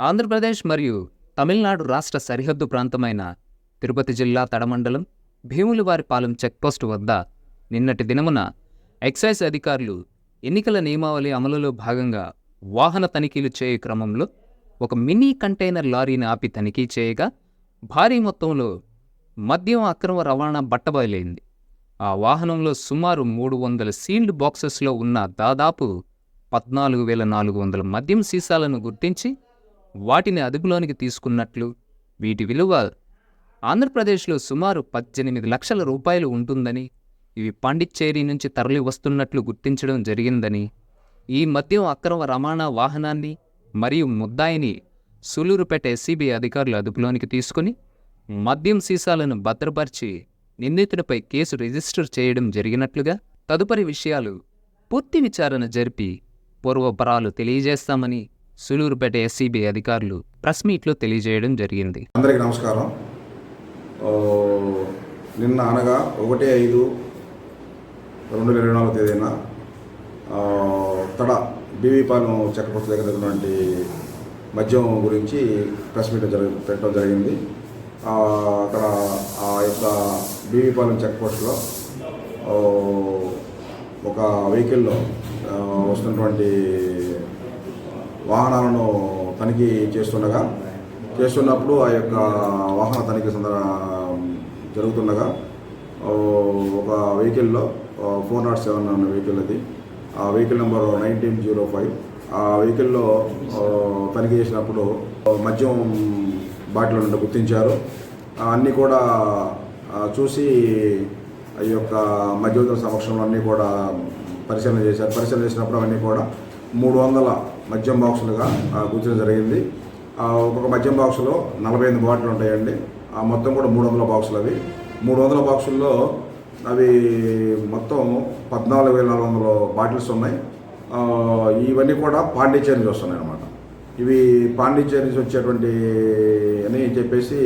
ఆంధ్రప్రదేశ్ మరియు తమిళనాడు రాష్ట్ర సరిహద్దు ప్రాంతమైన తిరుపతి జిల్లా తడమండలం భీములవారిపాలెం చెక్పోస్టు వద్ద నిన్నటి దినమున ఎక్సైజ్ అధికారులు ఎన్నికల నియమావళి అమలులో భాగంగా వాహన తనిఖీలు చేయు క్రమంలో ఒక మినీ కంటైనర్ లారీని ఆపి తనిఖీ చేయగా భారీ మొత్తంలో మద్యం అక్రమ రవాణా బట్టబయలైంది. ఆ వాహనంలో సుమారు 300 సీల్డ్ బాక్సెస్లో ఉన్న దాదాపు 14,400 మద్యం సీసాలను గుర్తించి వాటిని అదుపులోనికి తీసుకున్నట్లు, వీటి విలువ ఆంధ్రప్రదేశ్లో సుమారు 18 లక్షల రూపాయలు ఉంటుందని, ఇవి పాండిచ్చేరి నుంచి తరలి వస్తున్నట్లు గుర్తించడం జరిగిందని, ఈ మద్యం అక్రమ రవాణా వాహనాన్ని మరియు ముద్దాయిని సూలూరుపేట ఎస్సీబీ అధికారులు అదుపులోనికి తీసుకుని మద్యం సీసాలను భద్రపరిచి నిందితునిపై కేసు రిజిస్టర్ చేయడం జరిగినట్లుగా, తదుపరి విషయాలు పూర్తి విచారణ జరిపి పూర్వపరాలు తెలియజేస్తామని సూలూరుపేట ఎస్సీబీ అధికారులు ప్రెస్ మీట్లో తెలియజేయడం జరిగింది. అందరికీ నమస్కారం. నిన్న అనగా 1/5/2024 తేదీన తడ బీవీపాలెం చెక్కపోస్ట్ దగ్గర ఉన్నటువంటి మద్యం గురించి ప్రెస్ మీట్ పెట్టడం జరిగింది. అక్కడ ఆ యొక్క బీవీపాలెం చెక్పోస్ట్లో ఒక వెహికల్లో వస్తున్నటువంటి వాహనాలను తనిఖీ చేస్తున్నప్పుడు ఆ యొక్క వాహన తనిఖీ జరుగుతుండగా ఒక వెహికల్లో 407 అన్న వెహికల్ అది, ఆ వెహికల్ నెంబర్ 1905. ఆ వెహికల్లో తనిఖీ చేసినప్పుడు మద్యం బాటిల్ నుండి గుర్తించారు. అన్నీ కూడా చూసి ఈ యొక్క మధ్యవర్తుల సమక్షంలో అన్నీ కూడా పరిశీలన చేశారు. పరిశీలన చేసినప్పుడు అవన్నీ కూడా 300 మద్యం బాక్సులుగా గుర్తించడం జరిగింది. ఒక్కొక్క మద్యం బాక్సులో 45 బాటిల్ ఉంటాయండి. మొత్తం కూడా 300 బాక్సులు. అవి 300 బాక్సుల్లో అవి మొత్తం 14,400 బాటిల్స్ ఉన్నాయి. ఇవన్నీ కూడా పాండిచ్చేరి నుంచి వస్తున్నాయి అన్నమాట. ఇవి పాండిచ్చేరి నుంచి వచ్చేటువంటి అని చెప్పేసి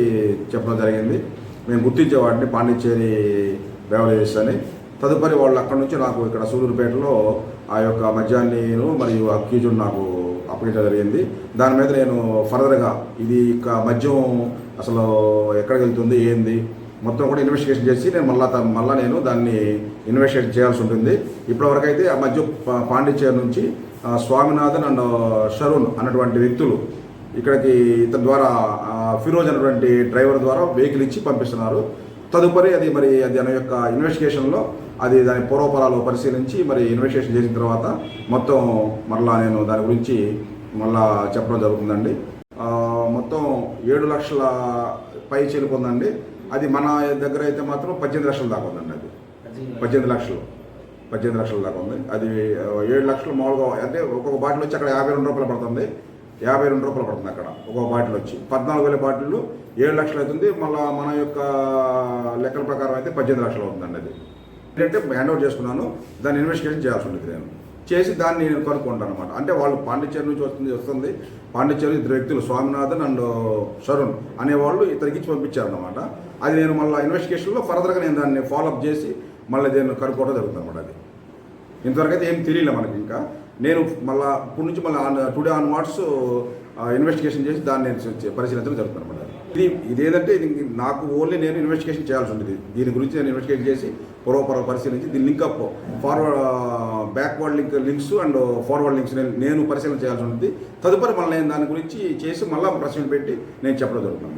చెప్పడం జరిగింది. మేము గుర్తించే వాటిని పాండిచ్చేరి బెవరేజెస్ అని. తదుపరి వాళ్ళు అక్కడ నుంచి నాకు ఇక్కడ సూలూరుపేటలో ఆ యొక్క మద్యాన్ని మరియు అక్యూజును నాకు అప్పగించడం జరిగింది. దాని మీద నేను ఫర్దర్గా ఇది మద్యం అసలు ఎక్కడికి వెళ్తుంది ఏంది మొత్తం కూడా ఇన్వెస్టిగేషన్ చేసి నేను మళ్ళీ నేను దాన్ని ఇన్వెస్టిగేషన్ చేయాల్సి ఉంటుంది. ఇప్పటివరకు అయితే ఆ మద్యం పాండిచ్చేరి నుంచి స్వామినాథన్ అండ్ షరుణ్ అన్నటువంటి వ్యక్తులు ఇక్కడికి ఇతని ద్వారా ఫిరోజ్ అన్నటువంటి డ్రైవర్ ద్వారా వెహికల్ ఇచ్చి పంపిస్తున్నారు. తదుపరి అది దాని యొక్క ఇన్వెస్టిగేషన్లో దాని పూర్వపరాలు పరిశీలించి ఇన్వెస్టిగేషన్ చేసిన తర్వాత మొత్తం మరలా నేను దాని గురించి మళ్ళా చెప్పడం జరుగుతుందండి. మొత్తం 7 లక్షల పై చెల్లిపోందండి. అది మన దగ్గర అయితే మాత్రం 18 లక్షల దాకా ఉందండి. అది 18 లక్షల దాకా ఉంది. అది 7 లక్షలు మామూలుగా అంటే ఒక్కొక్క బాటిల్ వచ్చి అక్కడ 52 రూపాయలు పడుతుంది. 52 రూపాయలు పడుతుంది అక్కడ ఒక్కొక్క బాటిల్ వచ్చి. 14,000 బాటిళ్ళు 7 లక్షలు అవుతుంది. మళ్ళీ మన యొక్క లెక్కల ప్రకారం అయితే 18 లక్షలు అవుతుందండి. అది ఏంటంటే హ్యాండ్ అవుట్ చేసుకున్నాను. దాన్ని ఇన్వెస్టిగేషన్ చేయాల్సి ఉంటుంది. నేను చేసి దాన్ని నేను కనుక్కుంటాను అనమాట. అంటే వాళ్ళు పాండిచ్చేరి నుంచి వస్తుంది. పాండిచ్చేరి 2 వ్యక్తులు స్వామినాథన్ అండ్ షరుణ్ అనేవాళ్ళు ఇతనికి ఇచ్చి పంపించారనమాట. అది నేను మళ్ళీ ఇన్వెస్టిగేషన్లో ఫర్దర్గా నేను దాన్ని ఫాలోఅప్ చేసి మళ్ళీ దీన్ని కనుక్కోవడం జరుగుతుంది అనమాట. అది ఇంతవరకు అయితే ఏం తెలియలే మనకి. ఇంకా నేను మళ్ళీ ఇప్పటి నుంచి మళ్ళీ టుడే ఆన్వర్డ్స్ ఇన్వెస్టిగేషన్ చేసి దాన్ని పరిశీలించడం జరుగుతుంది అనమాట. ఇదేంటంటే నాకు ఓన్లీ నేను ఇన్వెస్టిగేషన్ చేయాల్సి ఉంటుంది. దీని గురించి నేను ఇన్వెస్టిగేషన్ చేసి పూర్వపర పరిశీలించి దీని link up backward links and forward links నేను పరిశీలన చేయాల్సి ఉంటుంది. తదుపరి మళ్ళీ నేను దాని గురించి చేసి మళ్ళీ ప్రశ్నలు పెట్టి నేను చెప్పడం జరుగుతుంది.